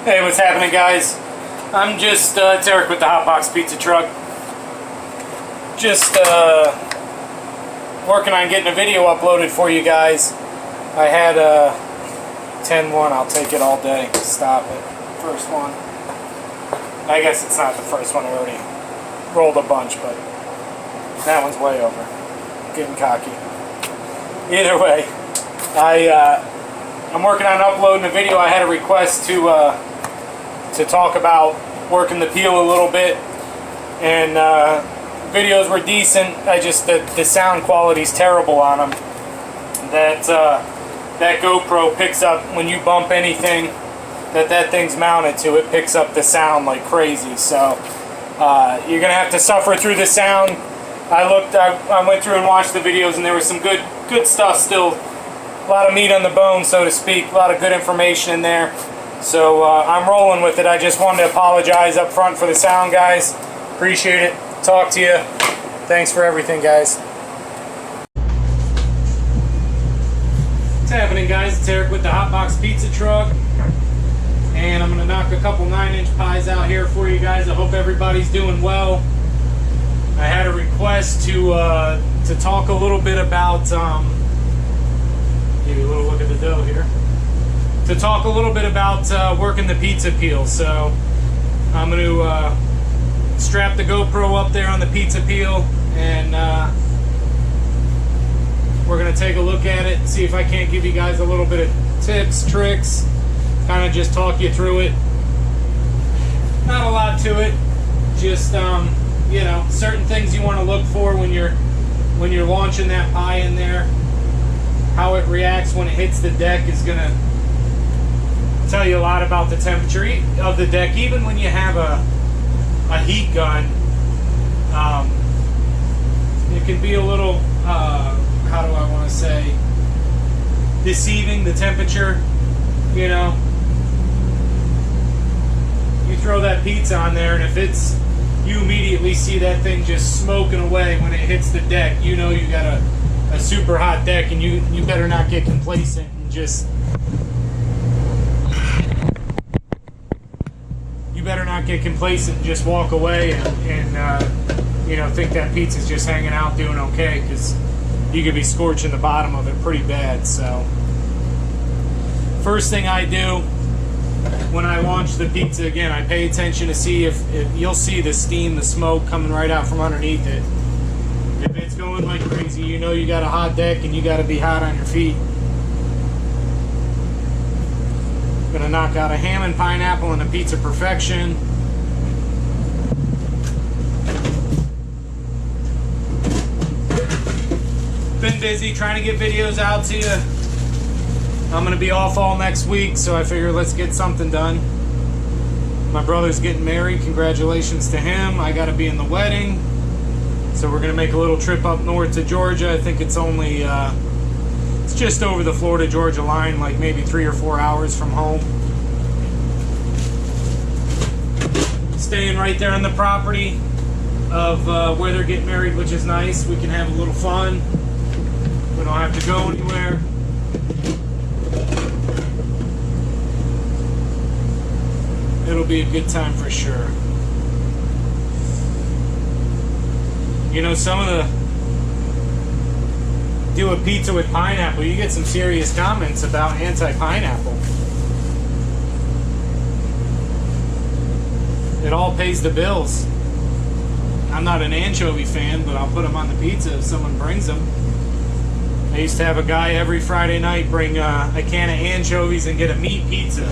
Hey, what's happening, guys? I'm just, it's Eric with the Hotbox Pizza Truck. Just working on getting a video uploaded for you guys. I had a 10-1, I'll take it all day. Stop it. First one. I guess it's not the first one, I already rolled a bunch, but that one's way over. Getting cocky. Either way, I'm working on uploading a video. I had a request to talk about working the peel a little bit, and videos were decent. The sound quality's terrible on them. That GoPro picks up when you bump anything that thing's mounted to. It picks up the sound like crazy. So you're gonna have to suffer through the sound. I went through and watched the videos, and there was some good stuff still. A lot of meat on the bone, so to speak. A lot of good information in there. So I'm rolling with it. I just wanted to apologize up front for the sound, guys. Appreciate it. Talk to you. Thanks for everything, guys. What's happening, guys? It's Eric with the Hotbox Pizza Truck. And I'm going to knock a couple 9-inch pies out here for you guys. I hope everybody's doing well. I had a request to talk a little bit about... give you a little look at the dough here. To talk a little bit about working the pizza peel. So I'm going to strap the GoPro up there on the pizza peel, and we're going to take a look at it and see if I can't give you guys a little bit of tips, tricks, kind of just talk you through it. Not a lot to it, just you know, certain things you want to look for when you're launching that pie in there. How it reacts when it hits the deck is going to tell you a lot about the temperature of the deck. Even when you have a heat gun, it can be a little, how do I want to say, deceiving, the temperature, you know. You throw that pizza on there, and if you immediately see that thing just smoking away when it hits the deck, you know you got a super hot deck, and you better not get complacent and just walk away and you know, think that pizza's just hanging out doing okay, because you could be scorching the bottom of it pretty bad. So first thing I do when I launch the pizza, again, I pay attention to see if you'll see the steam, the smoke coming right out from underneath it. If it's going like crazy, you know you got a hot deck and you got to be hot on your feet. Gonna knock out a ham and pineapple and a pizza perfection. Been busy trying to get videos out to you. I'm gonna be off all next week, so I figure let's get something done. My brother's getting married. Congratulations to him. I gotta be in the wedding. So we're gonna make a little trip up north to Georgia. I think it's only it's just over the Florida-Georgia line, like maybe 3 or 4 hours from home. Staying right there on the property of where they're getting married, which is nice. We can have a little fun. We don't have to go anywhere. It'll be a good time for sure. You know, some of do a pizza with pineapple, you get some serious comments about anti-pineapple. It all pays the bills. I'm not an anchovy fan, but I'll put them on the pizza if someone brings them. I used to have a guy every Friday night bring a can of anchovies and get a meat pizza.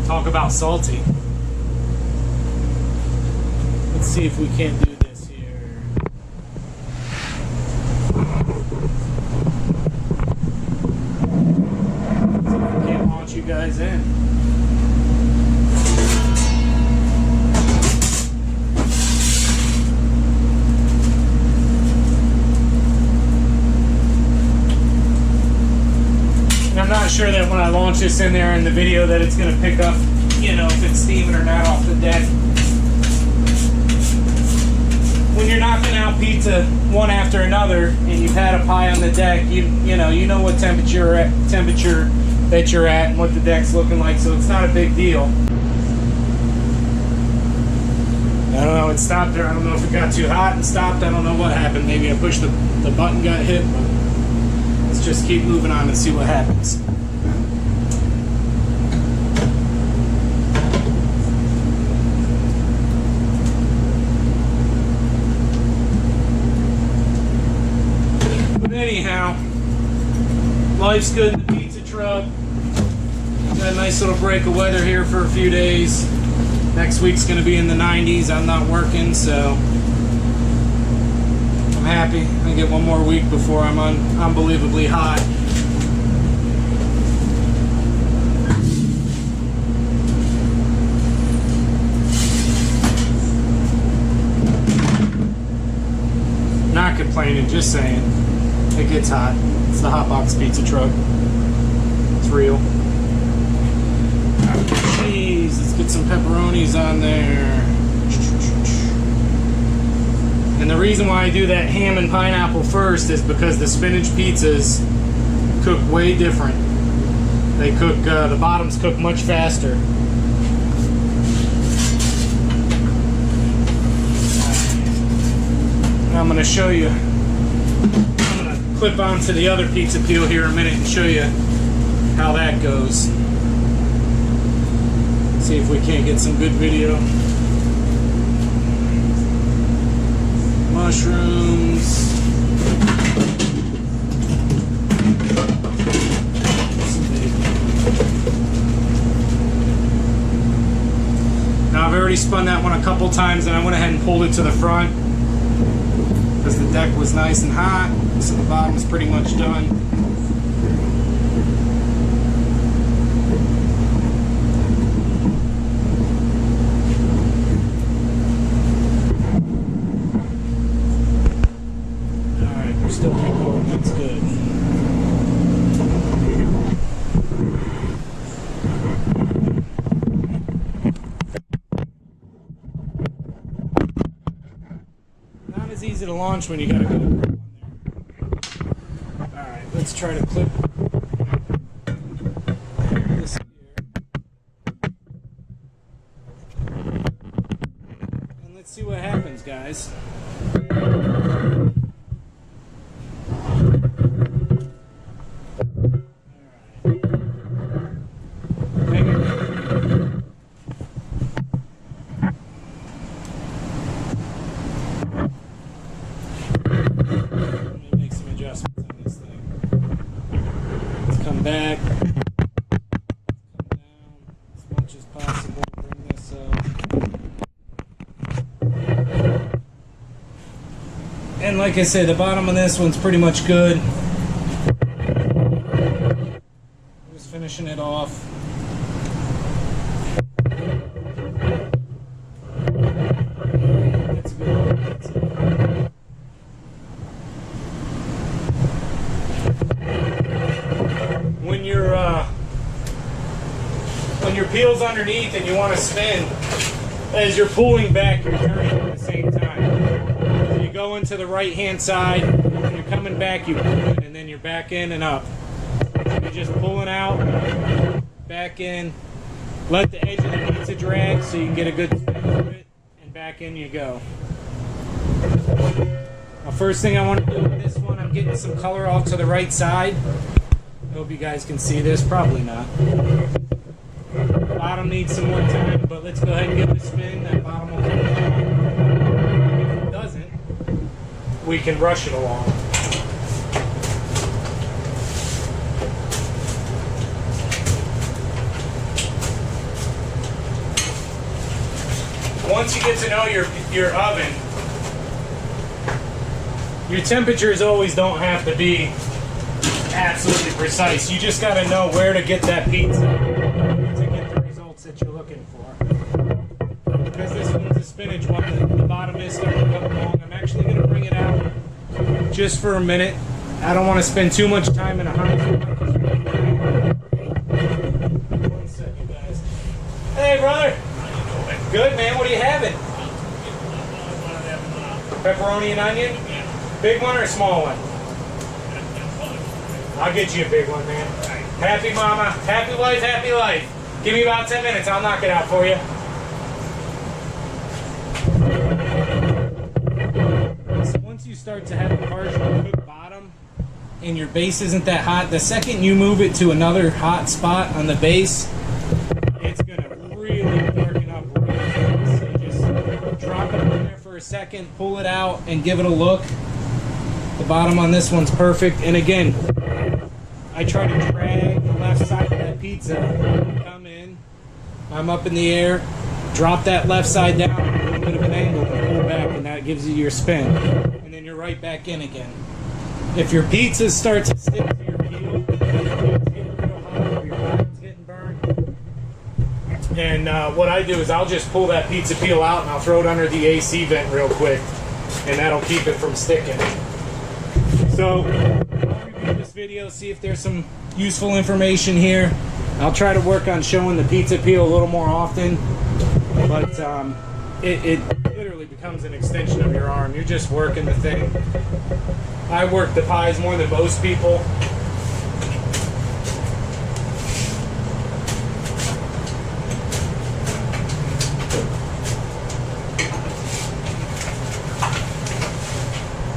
Talk about salty. Let's see if we can't do this here. Let's see if we can't launch you guys in. I'm not sure that when I launch this in there in the video that it's going to pick up, you know, if it's steaming or not off the deck. When you're knocking out pizza one after another and you've had a pie on the deck, you know what temperature that you're at and what the deck's looking like, so it's not a big deal. I don't know, it stopped there. I don't know if it got too hot and stopped. I don't know what happened. Maybe I pushed the button, got hit, but let's just keep moving on and see what happens. But anyhow, life's good in the pizza truck. Got a nice little break of weather here for a few days. Next week's going to be in the 90s. I'm not working, so I'm happy. I get one more week before I'm unbelievably hot. Not complaining, just saying. It gets hot. It's the Hot Box Pizza truck. It's real. Cheese. Let's get some pepperonis on there. And the reason why I do that ham and pineapple first is because the spinach pizzas cook way different. They cook, the bottoms cook much faster. I'm going to show you. I'm going to clip onto the other pizza peel here in a minute and show you how that goes. See if we can't get some good video. Mushrooms. Now I've already spun that one a couple times and I went ahead and pulled it to the front because the deck was nice and hot, so the bottom is pretty much done. Still recording, that's good. Not as easy to launch when you gotta go on there. Alright, let's try to clip this here. And let's see what happens, guys. Back, come down as much as possible, bring this up. And like I say, the bottom of this one's pretty much good. Just finishing it off. That's good. That's good. When your peel's underneath and you want to spin, as you're pulling back, you're turning at the same time. So you go into the right hand side, when you're coming back, you pull it, and then you're back in and up. So you're just pulling out, back in, let the edge of the pizza drag so you can get a good spin through it, and back in you go. Now, first thing I want to do with this one, I'm getting some color off to the right side. I hope you guys can see this. Probably not. Bottom needs some more time, but let's go ahead and give it a spin. That bottom will come down. If it doesn't, we can rush it along. Once you get to know your oven, your temperatures always don't have to be absolutely precise. You just got to know where to get that pizza to get the results that you're looking for. Because this one's a spinach one, the bottom is starting to come along. I'm actually going to bring it out just for a minute. I don't want to spend too much time in a hot zone. One second, guys. Hey, brother. How you doing? Good, man. What are you having? Pepperoni and onion? Big one or a small one? I'll get you a big one, man. Happy mama, happy wife, happy life. Give me about 10 minutes, I'll knock it out for you. So once you start to have a partial cooked bottom and your base isn't that hot, the second you move it to another hot spot on the base, it's gonna really darken up real fast. So just drop it in there for a second, pull it out, and give it a look. The bottom on this one's perfect. And again, I try to drag the left side of that pizza, come in, I'm up in the air, drop that left side down, a little bit of an angle, and pull back, and that gives you your spin. And then you're right back in again. If your pizza starts to stick to your peel, it's getting real hot, or your bottom's getting burned. And what I do is I'll just pull that pizza peel out and I'll throw it under the AC vent real quick, and that'll keep it from sticking. So I'll review this video, see if there's some useful information here. I'll try to work on showing the pizza peel a little more often, but it literally becomes an extension of your arm. You're just working the thing. I work the pies more than most people.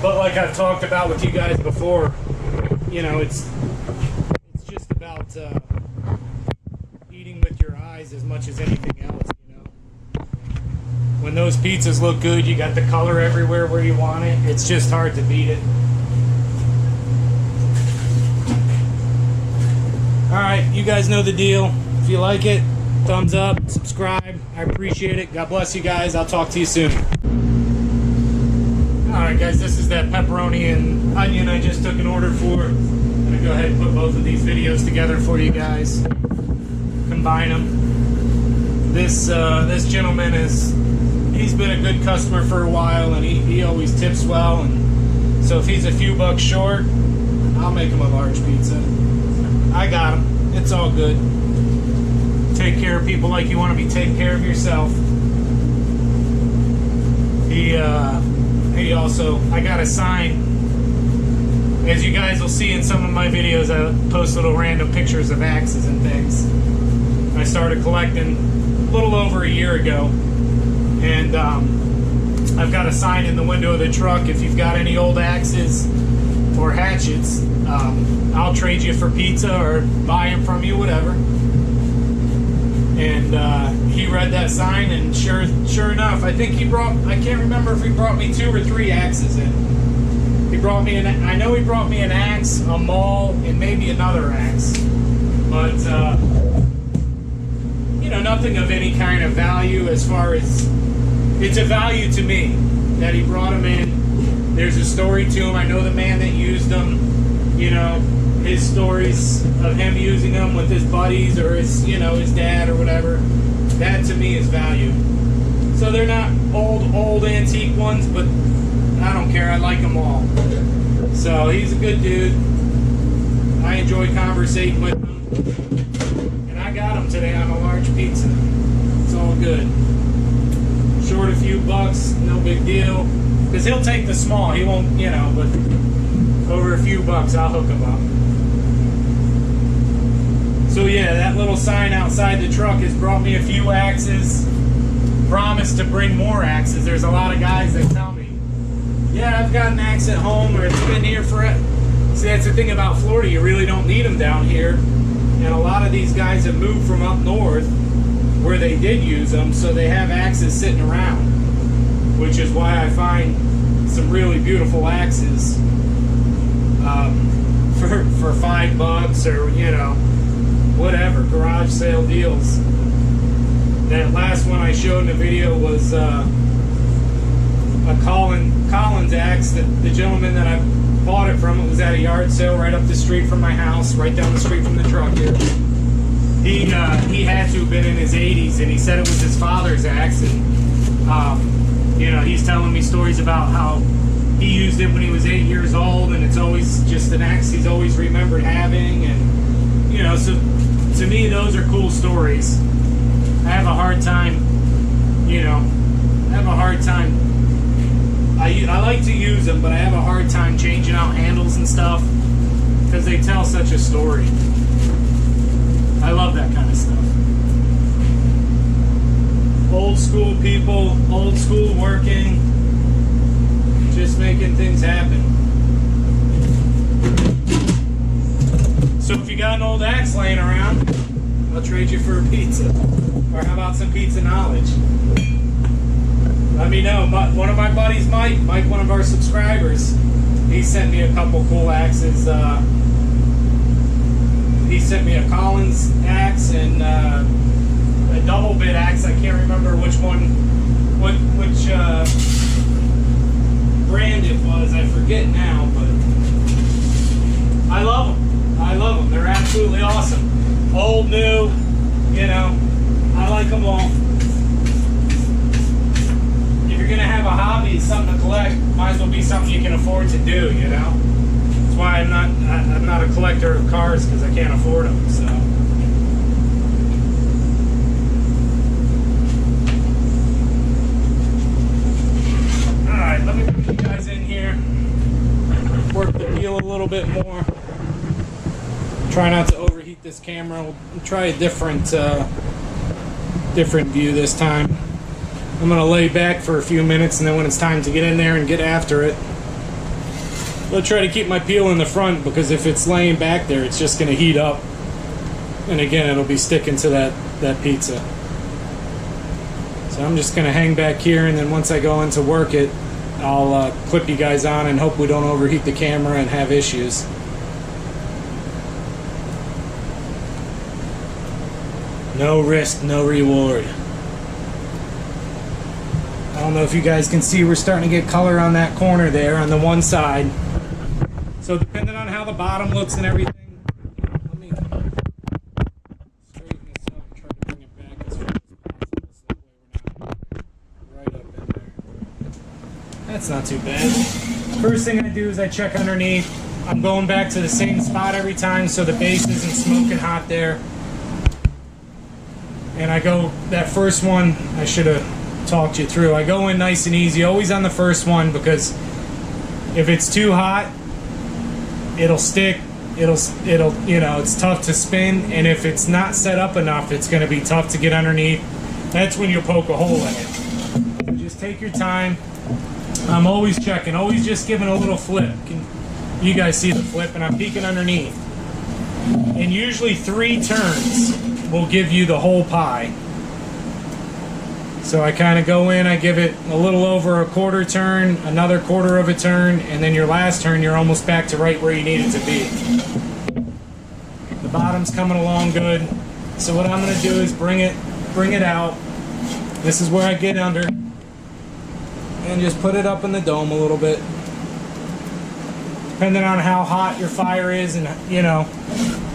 But like I've talked about with you guys before, you know, it's just about eating with your eyes as much as anything else, you know. When those pizzas look good, you got the color everywhere where you want it. It's just hard to beat it. Alright, you guys know the deal. If you like it, thumbs up, subscribe. I appreciate it. God bless you guys. I'll talk to you soon. Alright guys, this is that pepperoni and onion I just took an order for. I'm going to go ahead and put both of these videos together for you guys. Combine them. This gentleman he's been a good customer for a while, and he always tips well, and so if he's a few bucks short, I'll make him a large pizza. I got him. It's all good. Take care of people like you want to be taking care of yourself. He also, I got a sign. As you guys will see in some of my videos, I post little random pictures of axes and things. I started collecting a little over a year ago, and I've got a sign in the window of the truck. If you've got any old axes or hatchets, I'll trade you for pizza or buy them from you, whatever. And he read that sign, and sure enough, I think I can't remember if he brought me 2 or 3 axes in. He brought me I know he brought me an axe, a maul, and maybe another axe. But, you know, nothing of any kind of value as far as, it's a value to me that he brought them in. There's a story to him. I know the man that used them, you know, his stories of him using them with his buddies or his, you know, his dad or whatever. That to me is value. So they're not old antique ones, but I don't care. I like them all. So he's a good dude. I enjoy conversating with him. And I got him today on a large pizza. It's all good. Short a few bucks, no big deal. Because he'll take the small. He won't, you know, but over a few bucks, I'll hook him up. So yeah, that little sign outside the truck has brought me a few axes. Promised to bring more axes. There's a lot of guys that tell me, yeah, I've got an axe at home, or it's been here for it. See, that's the thing about Florida. You really don't need them down here. And a lot of these guys have moved from up north where they did use them, so they have axes sitting around. Which is why I find some really beautiful axes for $5 or, you know, whatever, garage sale deals. That last one I showed in the video was a Collins axe that the gentleman that I bought it from, it was at a yard sale right up the street from my house, right down the street from the truck here. He had to have been in his 80s, and he said it was his father's axe, and you know, he's telling me stories about how he used it when he was 8 years old, and it's always just an axe he's always remembered having, and you know, so to me those are cool stories. I have a hard time, you know, I like to use them, but I have a hard time changing out handles and stuff because they tell such a story. I love that kind of stuff. Old school people, old school working, just making things happen. So if you got an old axe laying around, I'll trade you for a pizza. Or how about some pizza knowledge? Let me know. One of my buddies, Mike, one of our subscribers, he sent me a couple cool axes. He sent me a Collins axe and a double bit axe. I can't remember which one, which brand it was. I forget now, but I love them. I love them. They're absolutely awesome. Old, new, you know, I like them all. If you're gonna have a hobby, something to collect, might as well be something you can afford to do, you know. That's why I'm not a collector of cars, because I can't afford them. So. All right, let me bring you guys in here. Work the wheel a little bit more. Try not to overheat this camera. We'll try a different view this time. I'm gonna lay back for a few minutes, and then when it's time to get in there and get after it, I'll try to keep my peel in the front, because if it's laying back there, it's just gonna heat up, and again, it'll be sticking to that pizza. So I'm just gonna hang back here, and then once I go in to work it, I'll clip you guys on and hope we don't overheat the camera and have issues. No risk, no reward. I don't know if you guys can see, we're starting to get color on that corner there on the one side. So depending on how the bottom looks and everything, let me straighten this up and try to bring it back as far as possible, so that way we're not right up in there. That's not too bad. First thing I do is I check underneath. I'm going back to the same spot every time so the base isn't smoking hot there. And I go, that first one, I should have talked you through. I go in nice and easy, always on the first one, because if it's too hot, it'll stick, it'll you know, it's tough to spin, and if it's not set up enough, it's going to be tough to get underneath. That's when you'll poke a hole in it. So just take your time. I'm always checking, always just giving a little flip. You guys see the flip, and I'm peeking underneath. And usually 3 turns will give you the whole pie. So I kind of go in, I give it a little over a quarter turn, another quarter of a turn, and then your last turn you're almost back to right where you need it to be. The bottom's coming along good. So what I'm going to do is bring it out. This is where I get under, and just put it up in the dome a little bit. Depending on how hot your fire is, and you know,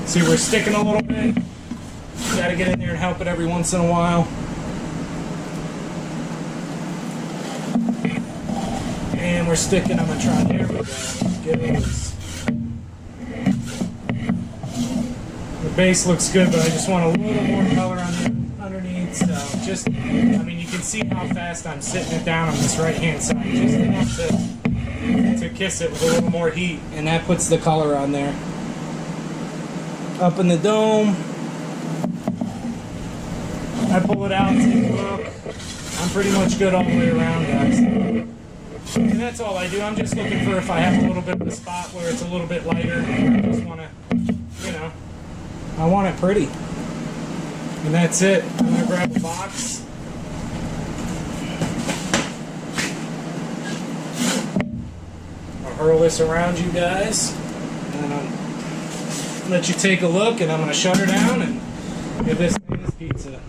see, we're sticking a little bit. You got to get in there and help it every once in a while. And we're sticking, I'm going to try, there we go, get it loose. The base looks good, but I just want a little more color on underneath, so just, I mean, you can see how fast I'm sitting it down on this right hand side, just enough to kiss it with a little more heat, and that puts the color on there. Up in the dome, I pull it out, take a look. I'm pretty much good all the way around, guys. And that's all I do. I'm just looking for if I have a little bit of a spot where it's a little bit lighter. I just want to, you know, I want it pretty. And that's it. I'm going to grab a box. I'll hurl this around you guys. And I'll let you take a look, and I'm going to shut her down and give this thing this pizza.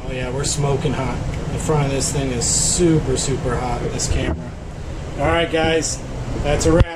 Oh yeah, we're smoking hot. The front of this thing is super, super hot, this camera. Alright guys, that's a wrap.